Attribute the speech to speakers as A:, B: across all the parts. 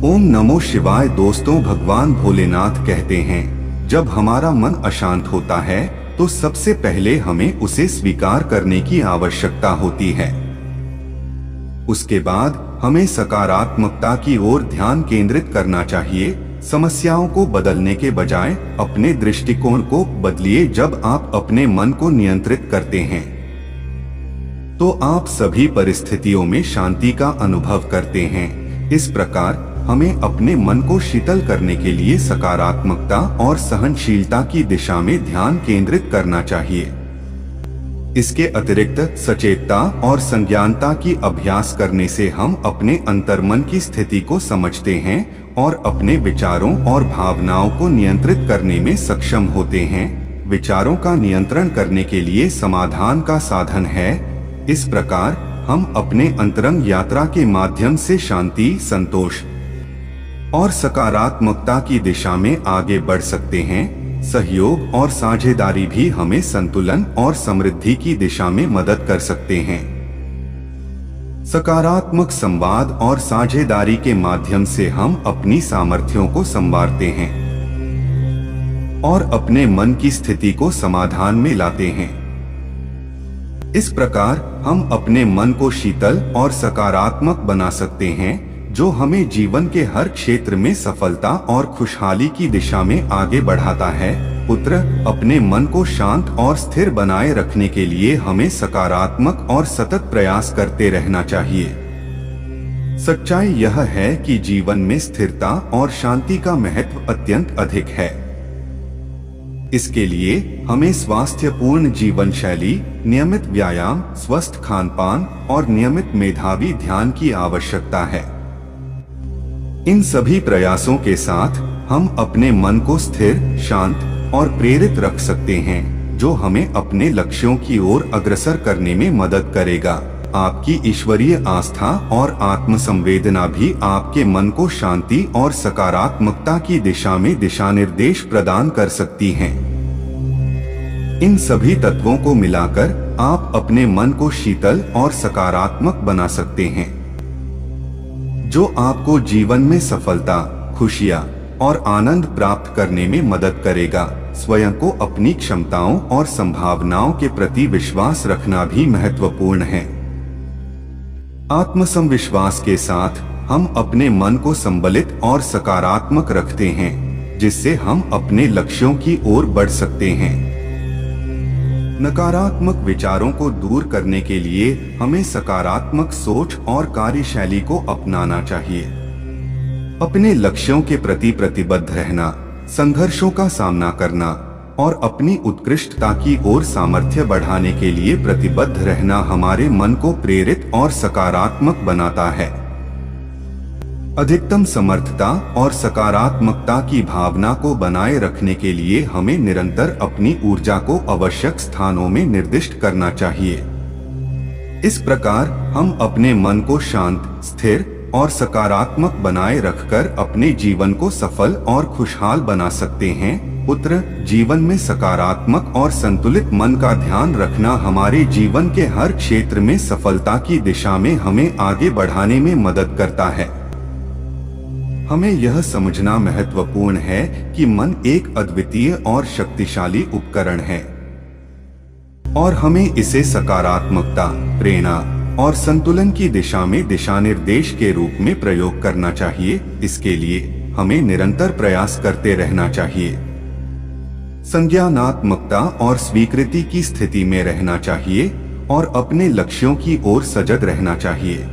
A: ओम नमो शिवाय। दोस्तों, भगवान भोलेनाथ कहते हैं, जब हमारा मन अशांत होता है तो सबसे पहले हमें उसे स्वीकार करने की आवश्यकता होती है। उसके बाद हमें सकारात्मकता की ओर ध्यान केंद्रित करना चाहिए। समस्याओं को बदलने के बजाय अपने दृष्टिकोण को बदलिए। जब आप अपने मन को नियंत्रित करते हैं तो आप सभी परिस्थितियों में शांति का अनुभव करते हैं। इस प्रकार हमें अपने मन को शीतल करने के लिए सकारात्मकता और सहनशीलता की दिशा में ध्यान केंद्रित करना चाहिए। इसके अतिरिक्त सचेतता और संज्ञानता की अभ्यास करने से हम अपने अंतर्मन की स्थिति को समझते हैं और अपने विचारों और भावनाओं को नियंत्रित करने में सक्षम होते हैं। विचारों का नियंत्रण करने के लिए समाधान का साधन है। इस प्रकार हम अपने अंतरंग यात्रा के माध्यम से शांति, संतोष और सकारात्मकता की दिशा में आगे बढ़ सकते हैं। सहयोग और साझेदारी भी हमें संतुलन और समृद्धि की दिशा में मदद कर सकते हैं। सकारात्मक संवाद और साझेदारी के माध्यम से हम अपनी सामर्थ्यों को संवारते हैं और अपने मन की स्थिति को समाधान में लाते हैं। इस प्रकार हम अपने मन को शीतल और सकारात्मक बना सकते हैं, जो hमें जीवन के हर क्षेत्र में सफलता और खुशहाली की दिशा में आगे बढ़ाता है। पुत्र, अपने मन को शांत और स्थिर बनाए रखने के लिए हमें सकारात्मक और सतत प्रयास करते रहना चाहिए। सच्चाई यह है कि जीवन में स्थिरता और शांति का महत्व अत्यंत अधिक है। इसके लिए हमें स्वास्थ्यपूर्ण जीवन शैली, नियमित व्यायाम, स्वस्थ खान-पान और नियमित मेधावी ध्यान की आवश्यकता है। इन सभी प्रयासों के साथ हम अपने मन को स्थिर, शांत और प्रेरित रख सकते हैं, जो हमें अपने लक्ष्यों की ओर अग्रसर करने में मदद करेगा। आपकी ईश्वरीय आस्था और आत्मसंवेदना भी आपके मन को शांति और सकारात्मकता की दिशा में दिशा निर्देश प्रदान कर सकती हैं। इन सभी तत्वों को मिलाकर आप अपने मन को शीतल और सकारात्मक बना सकते हैं, जो आपको जीवन में सफलता, खुशियां और आनंद प्राप्त करने में मदद करेगा। स्वयं को अपनी क्षमताओं और संभावनाओं के प्रति विश्वास रखना भी महत्वपूर्ण है। आत्मसंविश्वास के साथ हम अपने मन को संबलित और सकारात्मक रखते हैं, जिससे हम अपने लक्ष्यों की ओर बढ़ सकते हैं। नकारात्मक विचारों को दूर करने के लिए हमें सकारात्मक सोच और कार्यशैली को अपनाना चाहिए। अपने लक्ष्यों के प्रति प्रतिबद्ध रहना, संघर्षों का सामना करना और अपनी उत्कृष्टता की ओर सामर्थ्य बढ़ाने के लिए प्रतिबद्ध रहना हमारे मन को प्रेरित और सकारात्मक बनाता है। अधिकतम समर्थता और सकारात्मकता की भावना को बनाए रखने के लिए हमें निरंतर अपनी ऊर्जा को आवश्यक स्थानों में निर्दिष्ट करना चाहिए। इस प्रकार हम अपने मन को शांत, स्थिर और सकारात्मक बनाए रखकर अपने जीवन को सफल और खुशहाल बना सकते हैं। पुत्र, जीवन में सकारात्मक और संतुलित मन का ध्यान रखना हमारे जीवन के हर क्षेत्र में सफलता की दिशा में हमें आगे बढ़ाने में मदद करता है। हमें यह समझना महत्वपूर्ण है कि मन एक अद्वितीय और शक्तिशाली उपकरण है और हमें इसे सकारात्मकता, प्रेरणा और संतुलन की दिशा में दिशा निर्देश के रूप में प्रयोग करना चाहिए। इसके लिए हमें निरंतर प्रयास करते रहना चाहिए। संज्ञानात्मकता और स्वीकृति की स्थिति में रहना चाहिए और अपने लक्ष्यों की ओर सजग रहना चाहिए।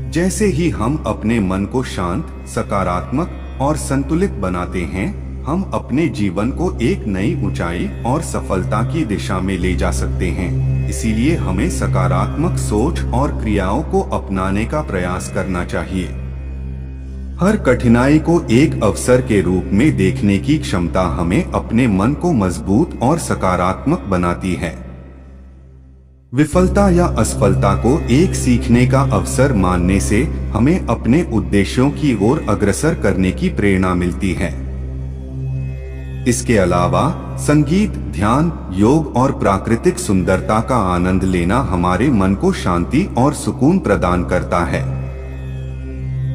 A: जैसे ही हम अपने मन को शांत, सकारात्मक और संतुलित बनाते हैं, हम अपने जीवन को एक नई ऊंचाई और सफलता की दिशा में ले जा सकते हैं। इसीलिए हमें सकारात्मक सोच और क्रियाओं को अपनाने का प्रयास करना चाहिए। हर कठिनाई को एक अवसर के रूप में देखने की क्षमता हमें अपने मन को मजबूत और सकारात्मक बनाती है। विफलता या असफलता को एक सीखने का अवसर मानने से हमें अपने उद्देश्यों की ओर अग्रसर करने की प्रेरणा मिलती है। इसके अलावा संगीत, ध्यान, योग और प्राकृतिक सुंदरता का आनंद लेना हमारे मन को शांति और सुकून प्रदान करता है।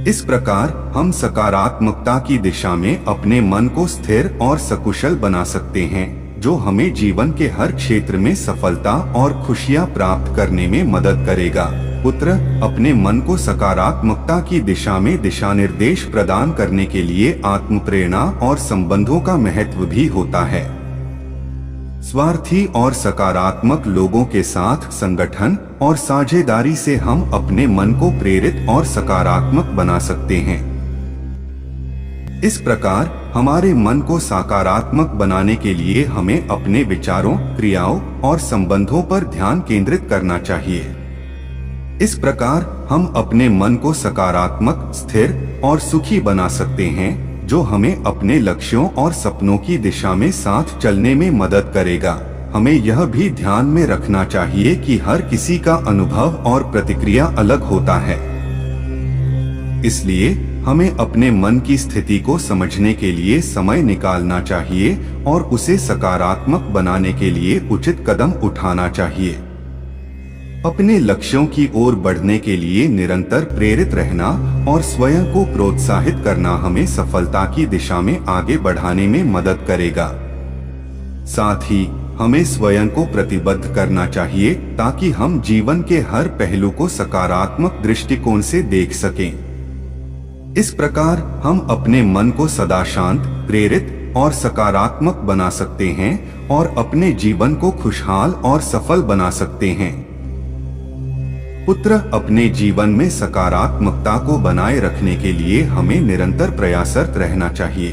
A: इस प्रकार हम सकारात्मकता की दिशा में अपने मन को स्थिर और सकुशल बना सकते हैं, जो हमें जीवन के हर क्षेत्र में सफलता और खुशियां प्राप्त करने में मदद करेगा। पुत्र, अपने मन को सकारात्मकता की दिशा में दिशा निर्देश प्रदान करने के लिए आत्म प्रेरणा और संबंधों का महत्व भी होता है। स्वार्थी और सकारात्मक लोगों के साथ संगठन और साझेदारी से हम अपने मन को प्रेरित और सकारात्मक बना सकते हैं। इस प्रकार हमारे मन को सकारात्मक बनाने के लिए हमें अपने विचारों, क्रियाओं और संबंधों पर ध्यान केंद्रित करना चाहिए। इस प्रकार हम अपने मन को सकारात्मक, स्थिर और सुखी बना सकते हैं, जो हमें अपने लक्ष्यों और सपनों की दिशा में साथ चलने में मदद करेगा। हमें यह भी ध्यान में रखना चाहिए कि हर किसी का अनुभव और प्रतिक्रिया अलग होता है। इसलिए हमें अपने मन की स्थिति को समझने के लिए समय निकालना चाहिए और उसे सकारात्मक बनाने के लिए उचित कदम उठाना चाहिए। अपने लक्ष्यों की ओर बढ़ने के लिए निरंतर प्रेरित रहना और स्वयं को प्रोत्साहित करना हमें सफलता की दिशा में आगे बढ़ाने में मदद करेगा। साथ ही हमें स्वयं को प्रतिबद्ध करना चाहिए ताकि हम जीवन के हर पहलू को सकारात्मक दृष्टिकोण से देख सकें। इस प्रकार हम अपने मन को सदा शांत, प्रेरित और सकारात्मक बना सकते हैं और अपने जीवन को खुशहाल और सफल बना सकते हैं। पुत्र, अपने जीवन में सकारात्मकता को बनाए रखने के लिए हमें निरंतर प्रयासरत रहना चाहिए।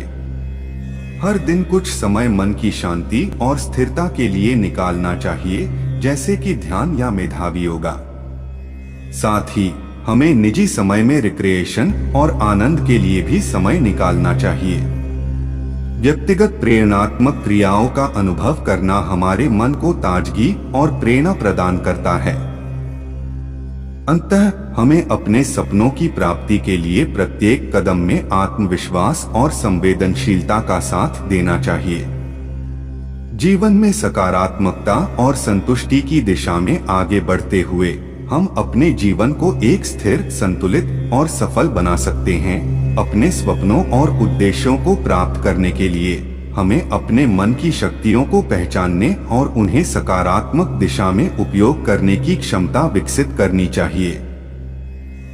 A: हर दिन कुछ समय मन की शांति और स्थिरता के लिए निकालना चाहिए, जैसे कि ध्यान या मेधावी योगा। साथ ही हमें निजी समय में रिक्रिएशन और आनंद के लिए भी समय निकालना चाहिए। व्यक्तिगत प्रेरणात्मक क्रियाओं का अनुभव करना हमारे मन को ताजगी और प्रेरणा प्रदान करता है। अंततः हमें अपने सपनों की प्राप्ति के लिए प्रत्येक कदम में आत्मविश्वास और संवेदनशीलता का साथ देना चाहिए। जीवन में सकारात्मकता और संतुष्टि की दिशा में आगे बढ़ते हुए हम अपने जीवन को एक स्थिर, संतुलित और सफल बना सकते हैं। अपने सपनों और उद्देश्यों को प्राप्त करने के लिए हमें अपने मन की शक्तियों को पहचानने और उन्हें सकारात्मक दिशा में उपयोग करने की क्षमता विकसित करनी चाहिए।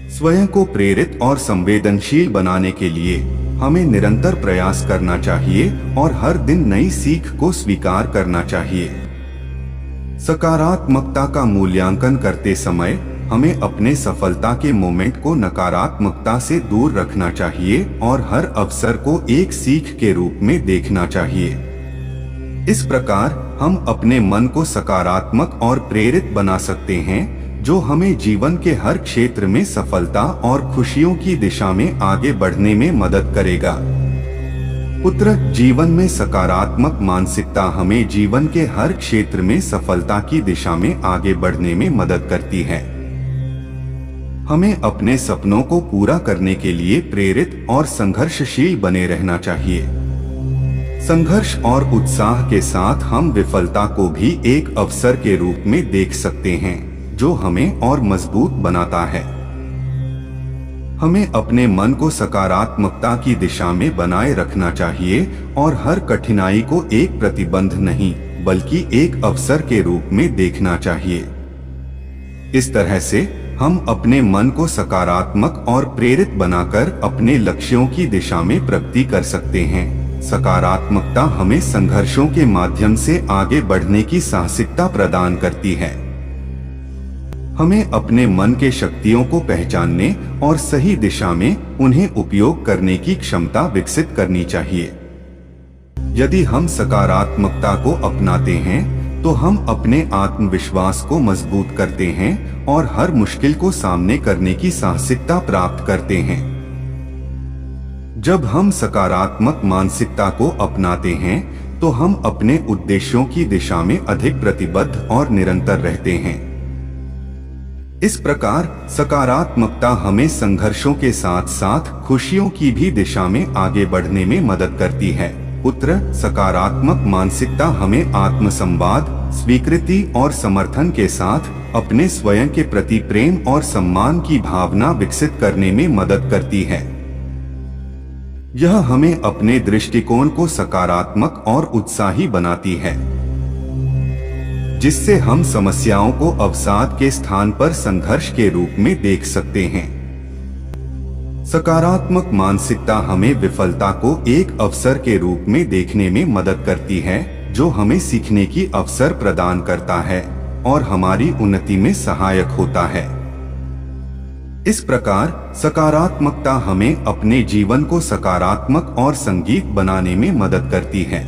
A: स्वयं को प्रेरित और संवेदनशील बनाने के लिए हमें निरंतर प्रयास करना चाहिए और हर दिन नई सीख को स्वीकार करना चाहिए। सकारात्मकता का मूल्यांकन करते समय हमें अपने सफलता के मोमेंट को नकारात्मकता से दूर रखना चाहिए और हर अवसर को एक सीख के रूप में देखना चाहिए। इस प्रकार हम अपने मन को सकारात्मक और प्रेरित बना सकते हैं, जो हमें जीवन के हर क्षेत्र में सफलता और खुशियों की दिशा में आगे बढ़ने में मदद करेगा। पुत्र, जीवन में सकारात्मक मानसिकता हमें जीवन के हर क्षेत्र में सफलता की दिशा में आगे बढ़ने में मदद करती है। हमें अपने सपनों को पूरा करने के लिए प्रेरित और संघर्षशील बने रहना चाहिए। संघर्ष और उत्साह के साथ हम विफलता को भी एक अवसर के रूप में देख सकते हैं, जो हमें और मजबूत बनाता है। हमें अपने मन को सकारात्मकता की दिशा में बनाए रखना चाहिए और हर कठिनाई को एक प्रतिबंध नहीं, बल्कि एक अवसर के रूप में देखना चाहिए। इस तरह से हम अपने मन को सकारात्मक और प्रेरित बनाकर अपने लक्ष्यों की दिशा में प्रगति कर सकते हैं। सकारात्मकता हमें संघर्षों के माध्यम से आगे बढ़ने की साहसिकता प्रदान करती है। हमें अपने मन के शक्तियों को पहचानने और सही दिशा में उन्हें उपयोग करने की क्षमता विकसित करनी चाहिए। यदि हम सकारात्मकता को अपनाते हैं तो हम अपने आत्मविश्वास को मजबूत करते हैं और हर मुश्किल को सामने करने की साहसिकता प्राप्त करते हैं। जब हम सकारात्मक मानसिकता को अपनाते हैं तो हम अपने उद्देश्यों की दिशा में अधिक प्रतिबद्ध और निरंतर रहते हैं। इस प्रकार सकारात्मकता हमें संघर्षों के साथ साथ खुशियों की भी दिशा में आगे बढ़ने में मदद करती है। पुत्र, सकारात्मक मानसिकता हमें आत्मसंवाद, स्वीकृति और समर्थन के साथ अपने स्वयं के प्रति प्रेम और सम्मान की भावना विकसित करने में मदद करती है। यह हमें अपने दृष्टिकोण को सकारात्मक और उत्साही बनाती है, जिससे हम समस्याओं को अवसाद के स्थान पर संघर्ष के रूप में देख सकते हैं। सकारात्मक मानसिकता हमें विफलता को एक अवसर के रूप में देखने में मदद करती है, जो हमें सीखने की अवसर प्रदान करता है और हमारी उन्नति में सहायक होता है। इस प्रकार सकारात्मकता हमें अपने जीवन को सकारात्मक और संगीत बनाने में मदद करती है,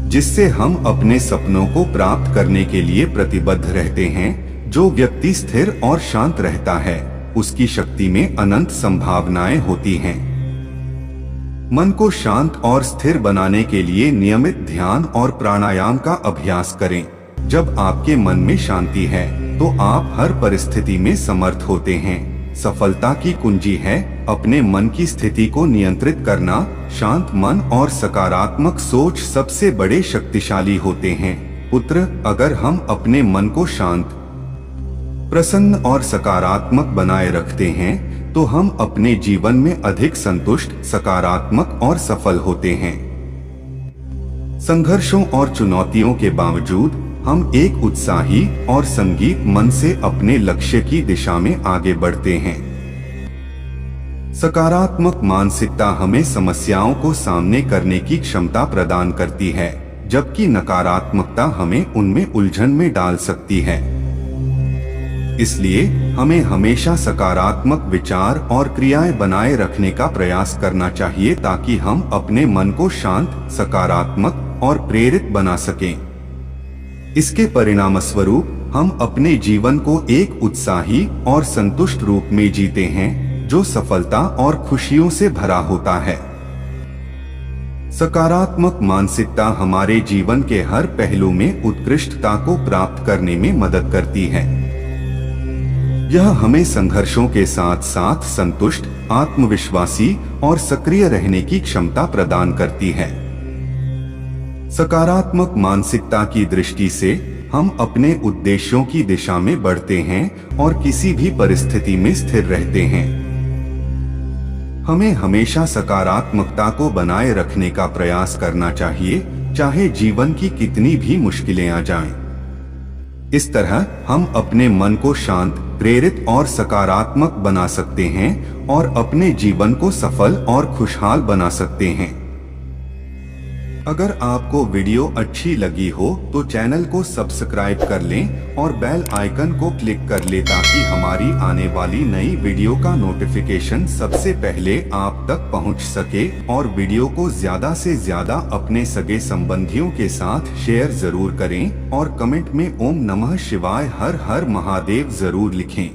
A: जिससे हम अपने सपनों को प्राप्त करने के लिए प्रतिबद्ध रहते हैं। जो व्यक्ति स्थिर और शांत रहता है, उसकी शक्ति में अनंत संभावनाएं होती हैं। मन को शांत और स्थिर बनाने के लिए नियमित ध्यान और प्राणायाम का अभ्यास करें। जब आपके मन में शांति है, तो आप हर परिस्थिति में समर्थ होते हैं। सफलता की कुंजी है अपने मन की स्थिति को नियंत्रित करना। शांत मन और सकारात्मक सोच सबसे बड़े शक्तिशाली होते हैं। पुत्र, अगर हम अपने मन को शांत, प्रसन्न और सकारात्मक बनाए रखते हैं, तो हम अपने जीवन में अधिक संतुष्ट, सकारात्मक और सफल होते हैं। संघर्षों और चुनौतियों के बावजूद हम एक उत्साही और संगीत मन से अपने लक्ष्य की दिशा में आगे बढ़ते हैं। सकारात्मक मानसिकता हमें समस्याओं को सामने करने की क्षमता प्रदान करती है, जबकि नकारात्मकता हमें उनमें उलझन में डाल सकती है। इसलिए हमें हमेशा सकारात्मक विचार और क्रियाएं बनाए रखने का प्रयास करना चाहिए, ताकि हम अपने मन को शांत, सकारात्मक और प्रेरित बना सकें। इसके परिणामस्वरूप हम अपने जीवन को एक उत्साही और संतुष्ट रूप में जीते हैं, जो सफलता और खुशियों से भरा होता है। सकारात्मक मानसिकता हमारे जीवन के हर पहलू में उत्कृष्टता को प्राप्त करने में मदद करती है। यह हमें संघर्षों के साथ साथ संतुष्ट, आत्मविश्वासी और सक्रिय रहने की क्षमता प्रदान करती है। सकारात्मक मानसिकता की दृष्टि से हम अपने उद्देश्यों की दिशा में बढ़ते हैं और किसी भी परिस्थिति में स्थिर रहते हैं। हमें हमेशा सकारात्मकता को बनाए रखने का प्रयास करना चाहिए, चाहे जीवन की कितनी भी मुश्किलें आ जाएं। इस तरह हम अपने मन को शांत, प्रेरित और सकारात्मक बना सकते हैं और अपने जीवन को सफल और खुशहाल बना सकते हैं। अगर आपको वीडियो अच्छी लगी हो तो चैनल को सब्सक्राइब कर लें और बेल आइकन को क्लिक कर लें, ताकि हमारी आने वाली नई वीडियो का नोटिफिकेशन सबसे पहले आप तक पहुंच सके। और वीडियो को ज्यादा से ज्यादा अपने सगे संबंधियों के साथ शेयर जरूर करें और कमेंट में ओम नमः शिवाय, हर हर महादेव जरूर लिखें।